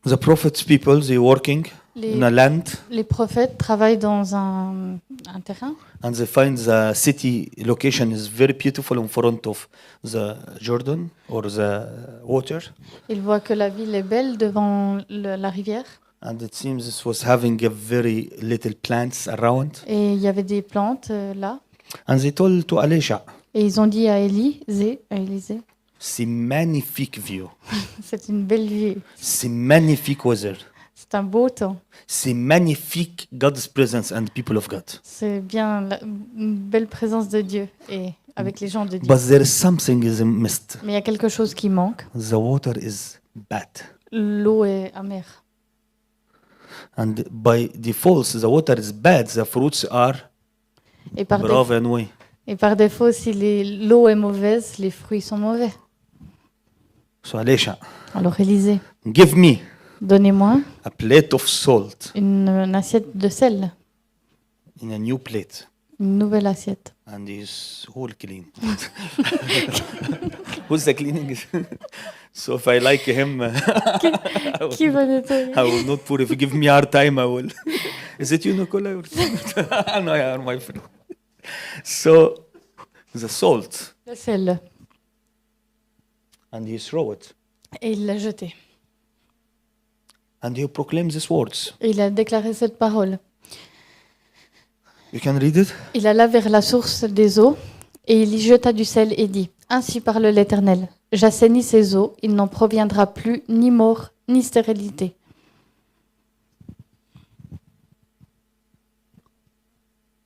The prophets people, they working in a Les, land les prophètes travaillent dans un terrain and they find the city location is very beautiful in front of the Jordan or the water. Ils voient que la ville est belle devant la rivière And it seems this was having a very little plants around. et il y avait des plantes là. And they told to Elisha, Et ils ont dit à Élisée, c'est magnifique view, c'est une belle vue, c'est magnifique weather, c'est un beau temps, c'est magnifique God's presence and people of God. c'est bien une belle présence de Dieu et avec les gens de Dieu. But there is something is missed. Mais il y a quelque chose qui manque. The water is bad. L'eau est amère. And by default, the water is bad, the fruits are Et par, brave and way. et par défaut, si l'eau est mauvaise, les fruits sont mauvais. So Elisha, Alors Élisée, give me donnez-moi a plate of salt une assiette de sel, in a new plate. une nouvelle assiette. And he's all clean. Who's the cleaning? So if I like him, Qui va nettoyer? I will not pour. If you give me hard time, I will. Is it you, Nicola? No, you are my friend. So the salt, Le sel. and he throw it, Et il l'a jeté. and he proclaims these words. Et il a déclaré cette parole. You can read it. Il alla vers la source des eaux, et il y jeta du sel et dit, « Ainsi parle l'Éternel, j'assainis ces eaux, il n'en proviendra plus ni mort, ni stérilité. »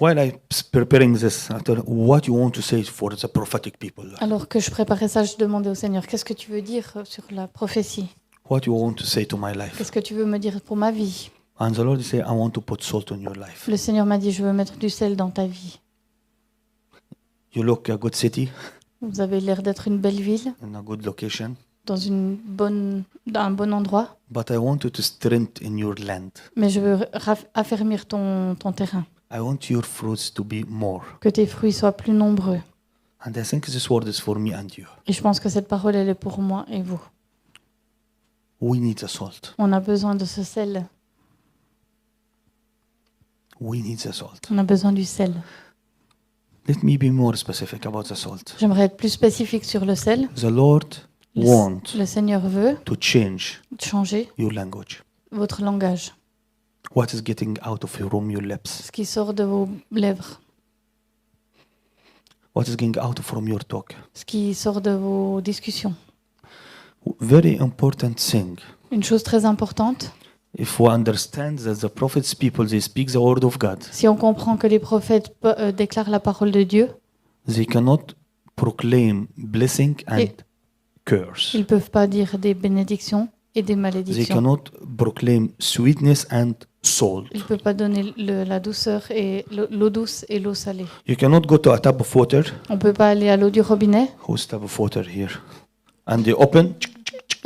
While I'm preparing this, I thought, what you want to say for the prophetic people? Alors que je préparais ça, je demandais au Seigneur, « Qu'est-ce que tu veux dire sur la prophétie? What you want to say to my life? Qu'est-ce que tu veux me dire pour ma vie? » And the Lord said, I want to put salt on your life. Le Seigneur m'a dit, « Je veux mettre du sel dans ta vie. You look a good city Vous avez l'air d'être une belle ville, in a good location, dans un bon endroit, but I want you to strengthen your land. mais je veux affermir ton terrain, I want your fruits to be more. que tes fruits soient plus nombreux. And I think this word is for me and you. Et je pense que cette parole, elle est pour moi et vous. We need the salt. On a besoin de ce sel. We need the salt. On a besoin du sel. Let me be more specific about the salt. J'aimerais être plus spécifique sur le sel. The Lord wants Le Seigneur veut to change changer your language. votre langage, What is getting out of from your lips? ce qui sort de vos lèvres, What is going out from your talk? ce qui sort de vos discussions. Very important thing. Une chose très importante, If we understand that the prophets people they speak the word of God, si on comprend que les prophètes déclarent la parole de Dieu, they cannot proclaim blessing and Et- curse. ils ne peuvent pas dire des bénédictions et des They malédictions. cannot proclaim sweetness and salt. Ils ne peuvent pas donner la douceur et l'eau douce et l'eau salée. You cannot go to a tap of water. On ne peut pas aller à l'eau du robinet Who's tap of water here? And they open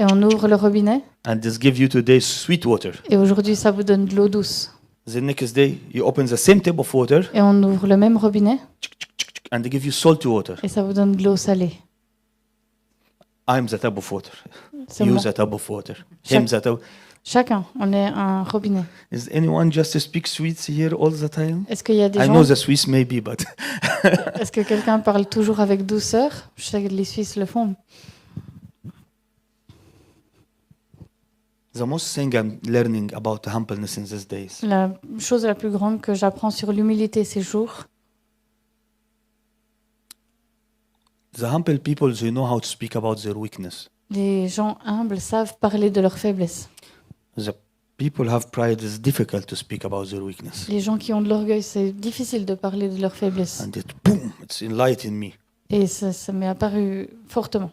et on ouvre le robinet and this give you today sweet water. et aujourd'hui ça vous donne de l'eau douce. The next day you open the same tap of water Et on ouvre le même robinet and they give you salty water. et ça vous donne de l'eau salée. I'm the tap of water. C'est You moi. the tap of water. Him the tap. Chacun, on est un robinet. Is anyone just to speak sweets here all the time? Est-ce qu'il y a des I gens know the Swiss maybe, but Est-ce que quelqu'un parle toujours avec douceur? Je sais que les Suisses le font. the most thing I'm learning about humbleness in these days La chose la plus grande que j'apprends sur l'humilité ces jours, the humble people they know how to speak about their weakness. les gens humbles savent parler de leurs faiblesses. The people have pride is difficult to speak about their weakness. Les gens qui ont de l'orgueil, c'est difficile de parler de leurs faiblesses. And it boom, it's enlightened me. Et ça m'est apparu fortement.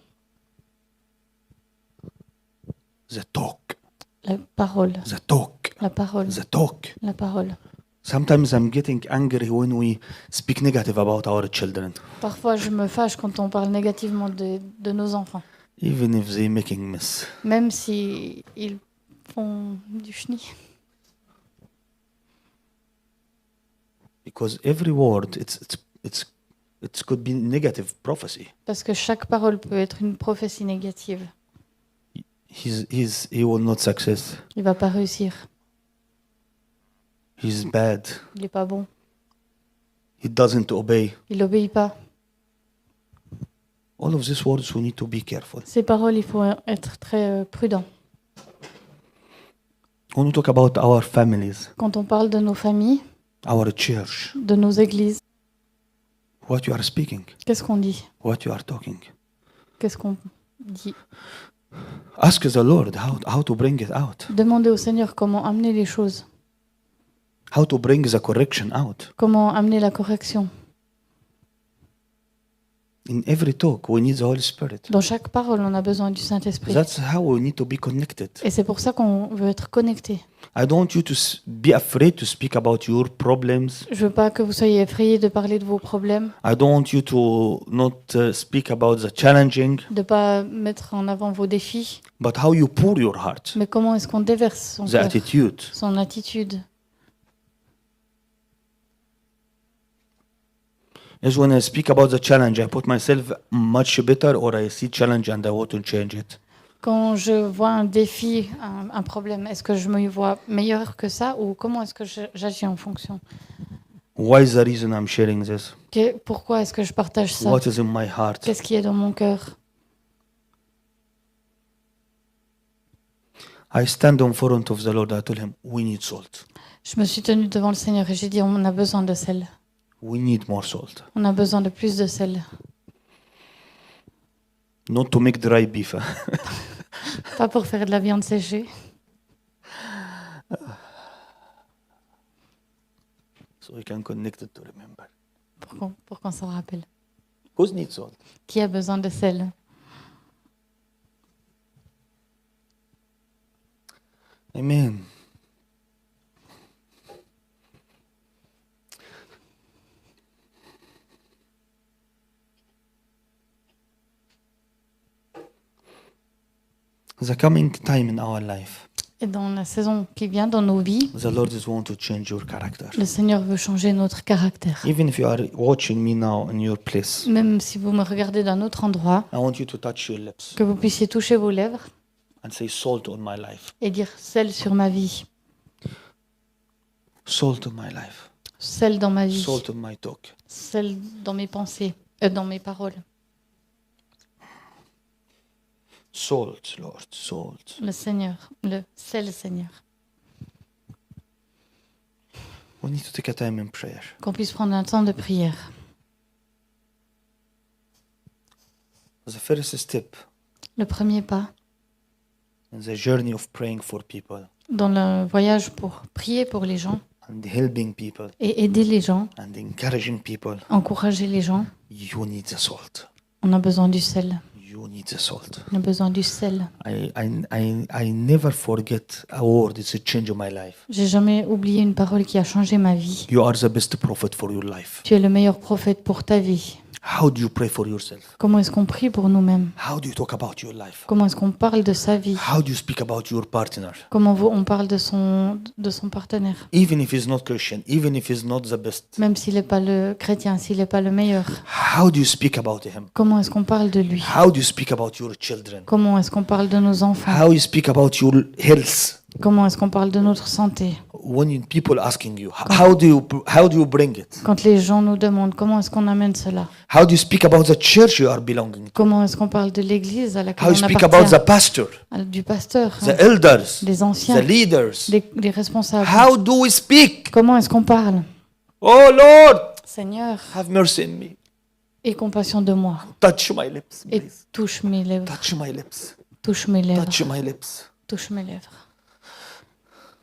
The talk, La parole, the talk, la parole, the talk. la parole. Sometimes I'm getting angry when we speak negative about our children, Parfois, je me fâche quand on parle négativement de nos enfants, even if they making mess. même si ils font du chenille. Because every word, it could be negative prophecy. Parce que chaque parole peut être une prophétie négative. he will not success. il va pas réussir. He's bad. Il est pas bon. He doesn't obey. Il obéit pas. All of these words we need to be careful. Ces paroles, il faut être très prudent. When we talk about our families, Quand on parle de nos familles, our church, de nos églises, what you are speaking, qu'est-ce qu'on dit? what you are talking. Qu'est-ce qu'on dit? Ask the Lord how to bring it out. Demandez au Seigneur comment amener les choses, How to bring the correction out. comment amener la correction. In every talk, we need the Holy Spirit. Dans chaque parole, on a besoin du Saint-Esprit. That's how we need to be connected. Et c'est pour ça qu'on veut être connecté. I don't want you to be afraid to speak about your problems. Je veux pas que vous soyez effrayés de parler de vos problèmes, I don't want you to not speak about the challenging, de pas mettre en avant vos défis, but how you pour your heart, mais comment est-ce qu'on déverse son the cœur, attitude. son attitude. Is when I speak about the challenge, I put myself much better, or I see challenge and I want to change it. Quand je vois un défi, un problème, est-ce que je me vois meilleur que ça ou comment est-ce que j'agis en fonction? Why is the reason I'm sharing this? Pourquoi est-ce que je partage ça? What is in my heart? Qu'est-ce qui est dans mon cœur? I stand in front of the Lord. I told him, we need salt. Je me suis tenue devant le Seigneur et j'ai dit, on a besoin de sel. We need more salt. On a besoin de plus de sel. Not to make dry beef. Pas pour faire de la viande séchée. So we can connect it to remember. Pour qu'on s'en rappelle. Who needs salt? Qui a besoin de sel? Amen. The coming time in our life, Et dans la saison qui vient, dans nos vies, the Lord is want to change your character. le Seigneur veut changer notre caractère. Even if you are watching me now in your place, Même si vous me regardez d'un autre endroit, I want you to touch your lips que vous puissiez toucher vos lèvres and say salt on my life. et dire sel sur ma vie, Salt on my life. sel dans ma vie, Salt on my talk. sel dans mes pensées, dans mes paroles. Salt, Lord, salt. Le Seigneur, le sel Seigneur. We need to take a time in prayer. Qu'on puisse prendre un temps de prière. The first step Le premier pas in the journey of praying for people dans le voyage pour prier pour les gens and helping people et aider les gens, and encouraging people, encourager les gens, you need the salt. on a besoin du sel. You need the salt. On a besoin du sel. I never forget a word. It's a change of my life. J'ai jamais oublié une parole qui a changé ma vie. You are the best prophet for your life. Tu es le meilleur prophète pour ta vie. How do you pray for yourself? Comment est-ce qu'on prie pour nous-mêmes? How do you talk about your life? Comment est-ce qu'on parle de sa vie? How do you speak about your partner? Comment on parle de son partenaire? Even if he's not Christian, even if he's not the best, Même s'il n'est pas le chrétien, s'il n'est pas le meilleur. how do you speak about him? Comment est-ce qu'on parle de lui? How do you speak about your children? Comment est-ce qu'on parle de nos enfants? How you speak about your health? Comment est-ce qu'on parle de notre santé? People asking you, how do you bring it? Quand les gens nous demandent comment est-ce qu'on amène cela? How do you speak about the church you are belonging to? Comment est-ce qu'on parle de l'église à How laquelle you on speak about appartient? the pastor, Du pasteur, the elders, des anciens, the leaders? des responsables. How do we speak? Comment est-ce qu'on parle? Oh Lord, Seigneur, have mercy on me. aie compassion de moi Touch my lips, et please. touche mes lèvres, Touch my lips. touche mes lèvres, Touch my lips. touche mes lèvres.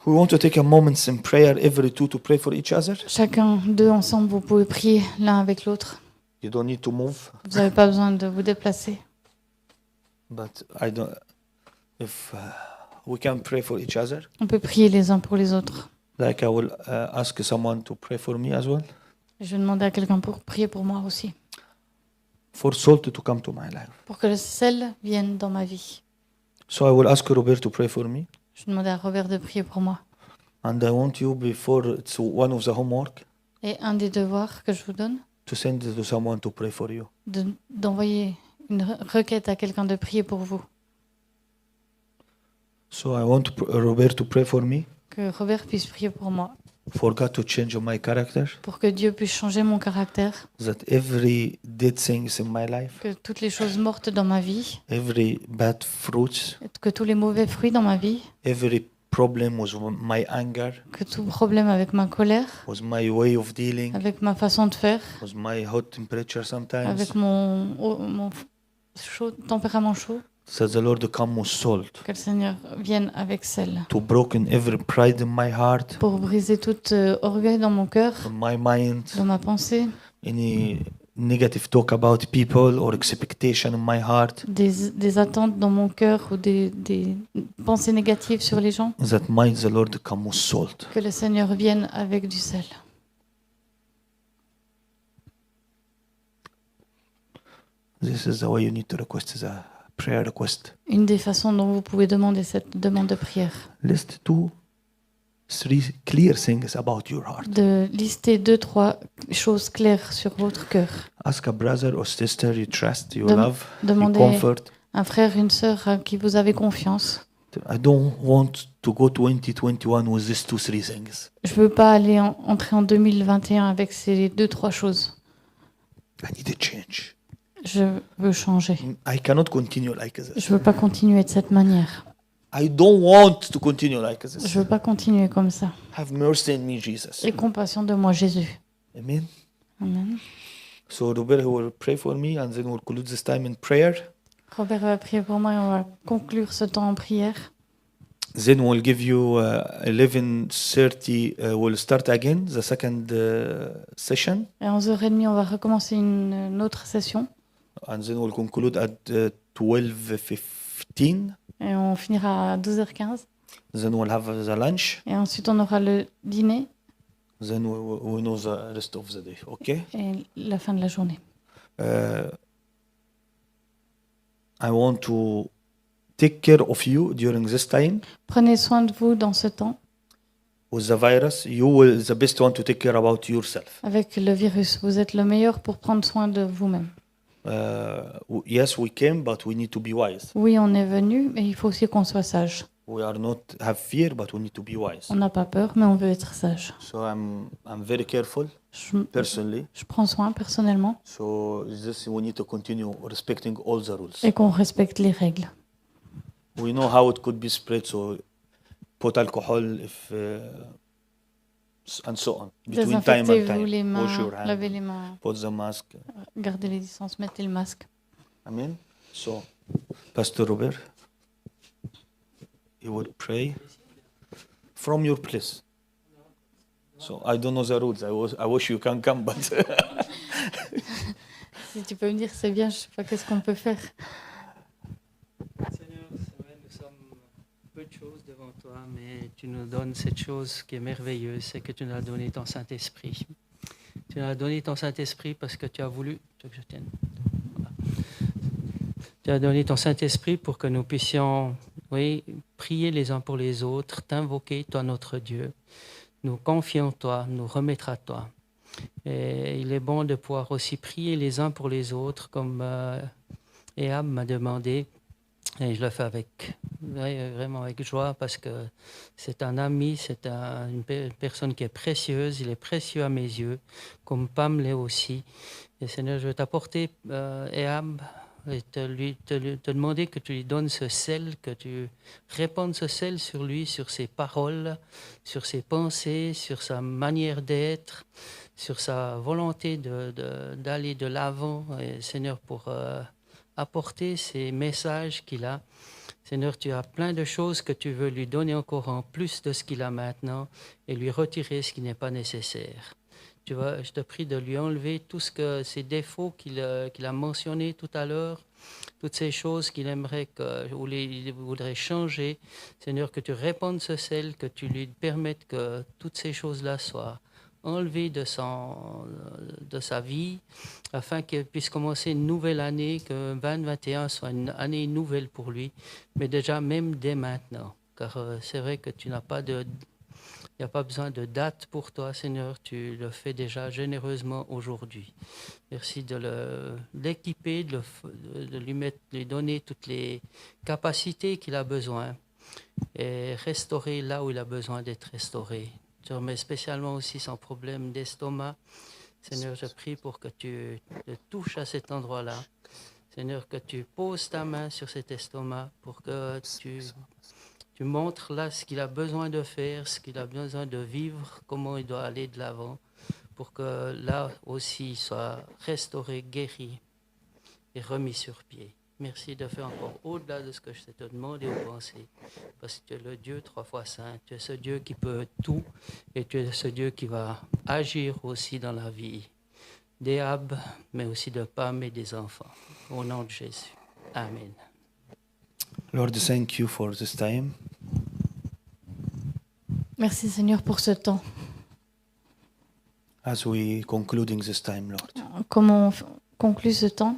We want to take a moment in prayer, every two, to pray for each other. Chacun d'eux ensemble, vous pouvez prier l'un avec l'autre. You don't need to move, Vous n'avez pas besoin de vous déplacer. but I don't. If we can pray for each other, On peut prier les uns pour les autres. like I will ask someone to pray for me as well, Je vais demander à quelqu'un pour prier pour moi aussi. for salt to come to my life. Pour que le sel vienne dans ma vie. So I will ask Robert to pray for me, Je vais demander à Robert de prier pour moi. and I want you, before it's one of the homework, Et un des devoirs que je vous donne, to send it to someone to pray for you. d'envoyer une requête à quelqu'un de prier pour vous. So I want Robert to pray for me, que Robert puisse prier pour moi, for God to change my character, pour que Dieu puisse changer mon caractère, that every dead things in my life, que toutes les choses mortes dans ma vie, every bad fruits, que tous les mauvais fruits dans ma vie, every problem with my anger, que tout problème avec ma colère, with my way of dealing, avec ma façon de faire, with my hot temperature sometimes, avec mon tempérament chaud, that the Lord come with salt, que le Seigneur vienne avec sel, to broken every pride in my heart, pour briser tout orgueil dans mon cœur, in my mind, dans ma pensée, any negative talk about people or expectation in my heart, des attentes dans mon cœur ou des pensées négatives sur les gens, that might the Lord come with salt. que le Seigneur vienne avec du sel. This is the way you need to request the prayer request. Une des façons dont vous pouvez demander cette demande de prière, List 3 clear things about your heart. de lister 2-3 choses claires sur votre cœur. Ask a brother or sister you trust, you Dem- love, you demandez- comfort. Un frère, une sœur à qui vous avez confiance. I don't want to go 2021 with these 2-3 things. Je veux pas aller entrer en 2021 avec ces 2-3 choses. I need a change. Je veux changer. I cannot continue like this. Je veux pas continuer de cette manière. I don't want to continue like this. Je veux pas continuer comme ça. Have mercy on me, Jesus. Aie compassion de moi, Jésus. Amen. Amen. So Robert will pray for me and then we'll conclude this time in prayer. Robert va prier pour moi et on va conclure ce temps en prière. Then we'll give you 11:30. We'll start again the second session, Et à 11h30, on va recommencer une autre session. and then we'll conclude at 12:15. Et on finira à 12h15. Then we'll have the lunch. Et ensuite, on aura le dîner Then we know the rest of the day. Okay. et la fin de la journée. I want to take care of you during this time Prenez soin de vous dans ce temps. with the virus. You will the best one to take care about yourself. Avec le virus, vous êtes le meilleur pour prendre soin de vous-même. Yes, we came, but we need to be wise. Oui, on est venu, mais il faut aussi qu'on soit sage. We are not have fear, but we need to be wise. On n'a pas peur, mais on veut être sage. So I'm very careful Je personally. prends soin personnellement So this we need to continue respecting all the rules. et qu'on respecte les règles. We know how it could be spread. So put alcohol if and so on between time and Désinfectez-vous les time. Wash mains, your hands. lavez les mains, Put the mask. gardez les distances, mettez le masque. Amen. So Pastor Robert, you would pray from your place. So I don't know the rules. I wish you can come, but Si tu peux me dire, c'est bien, je sais pas qu'est-ce qu'on peut faire. Seigneur, c'est vrai, nous sommes peu de choses devant toi, mais tu nous donnes cette chose qui est merveilleuse, c'est que tu nous as donné ton Saint-Esprit. Tu nous as donné ton Saint-Esprit parce que tu as voulu... Tu veux que je tienne? Voilà. Tu as donné ton Saint-Esprit pour que nous puissions, oui, prier les uns pour les autres, t'invoquer, toi notre Dieu. Nous confions en toi, nous remettre à toi. Et il est bon de pouvoir aussi prier les uns pour les autres, comme Ehab m'a demandé. Et je le fais avec, vraiment avec joie parce que c'est un ami, c'est une personne qui est précieuse, il est précieux à mes yeux, comme Pam l'est aussi. Et Seigneur, je veux t'apporter Ehab et te demander que tu lui donnes ce sel, que tu répandes ce sel sur lui, sur ses paroles, sur ses pensées, sur sa manière d'être, sur sa volonté d'aller de l'avant, et Seigneur, pour apporter ces messages qu'il a. Seigneur, tu as plein de choses que tu veux lui donner encore en plus de ce qu'il a maintenant et lui retirer ce qui n'est pas nécessaire. Tu vois, je te prie de lui enlever tout ces défauts qu'il a mentionnés tout à l'heure, toutes ces choses qu'il aimerait ou il voudrait changer. Seigneur, que tu répandes ce sel, que tu lui permettes que toutes ces choses-là soient enlevées de sa vie, afin qu'il puisse commencer une nouvelle année, que 2021 soit une année nouvelle pour lui, mais déjà même dès maintenant. Car c'est vrai que tu n'as pas il n'y a pas besoin de date pour toi, Seigneur, tu le fais déjà généreusement aujourd'hui. Merci de l'équiper, de lui donner toutes les capacités qu'il a besoin et restaurer là où il a besoin d'être restauré. Je remets spécialement aussi son problème d'estomac. Seigneur, je prie pour que tu te touches à cet endroit-là. Seigneur, que tu poses ta main sur cet estomac pour que tu montres là ce qu'il a besoin de faire, ce qu'il a besoin de vivre, comment il doit aller de l'avant, pour que là aussi il soit restauré, guéri et remis sur pied. Merci de faire encore au-delà de ce que je te demande ou pensé, parce que tu es le Dieu 3 fois saint, tu es ce Dieu qui peut tout, et tu es ce Dieu qui va agir aussi dans la vie des Ab, mais aussi de Pam et des enfants. Au nom de Jésus. Amen. Lord, thank you for this time. Merci Seigneur pour ce temps. As we concluding this time, Lord, Comme on conclut ce temps,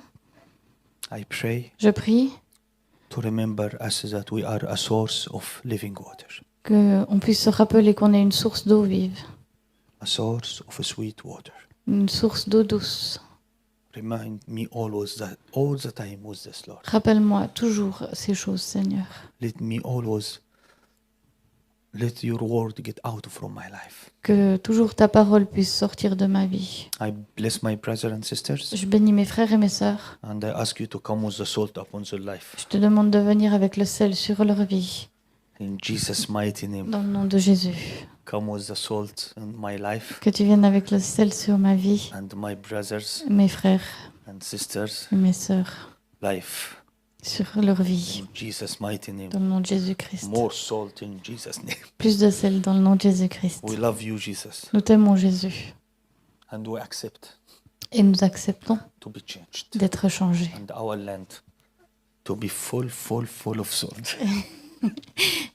I pray je prie to remember us that we are a source of living water, qu'on puisse se rappeler qu'on est une source d'eau vive, a source of sweet water. une source d'eau douce. Remind me always that all the time with this, Lord. Rappelle-moi toujours ces choses, Seigneur. Let me always let your word get out from my life. Que toujours ta parole puisse sortir de ma vie. I bless my brothers and sisters, Je bénis mes frères et mes sœurs. and I ask you to come with the salt upon their life. Je te demande de venir avec le sel sur leur vie. In Jesus' mighty name, Dans le nom de Jésus. come with the salt in my life, Que tu viennes avec le sel sur ma vie, and my brothers mes frères and sisters' et mes sœurs, life. sur leur vie. In Jesus' mighty name. Dans le nom de Jésus-Christ. More salt in Jesus' name. Plus de sel dans le nom de Jésus-Christ. We love you, Jesus, Nous t'aimons, Jésus. and we accept Et nous acceptons to be changed, d'être changés. and our land to be full of salt.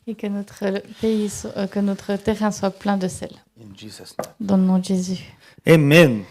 Et que notre pays, que notre terrain soit plein de sel. In Jesus' name. Dans le nom de Jésus. Amen.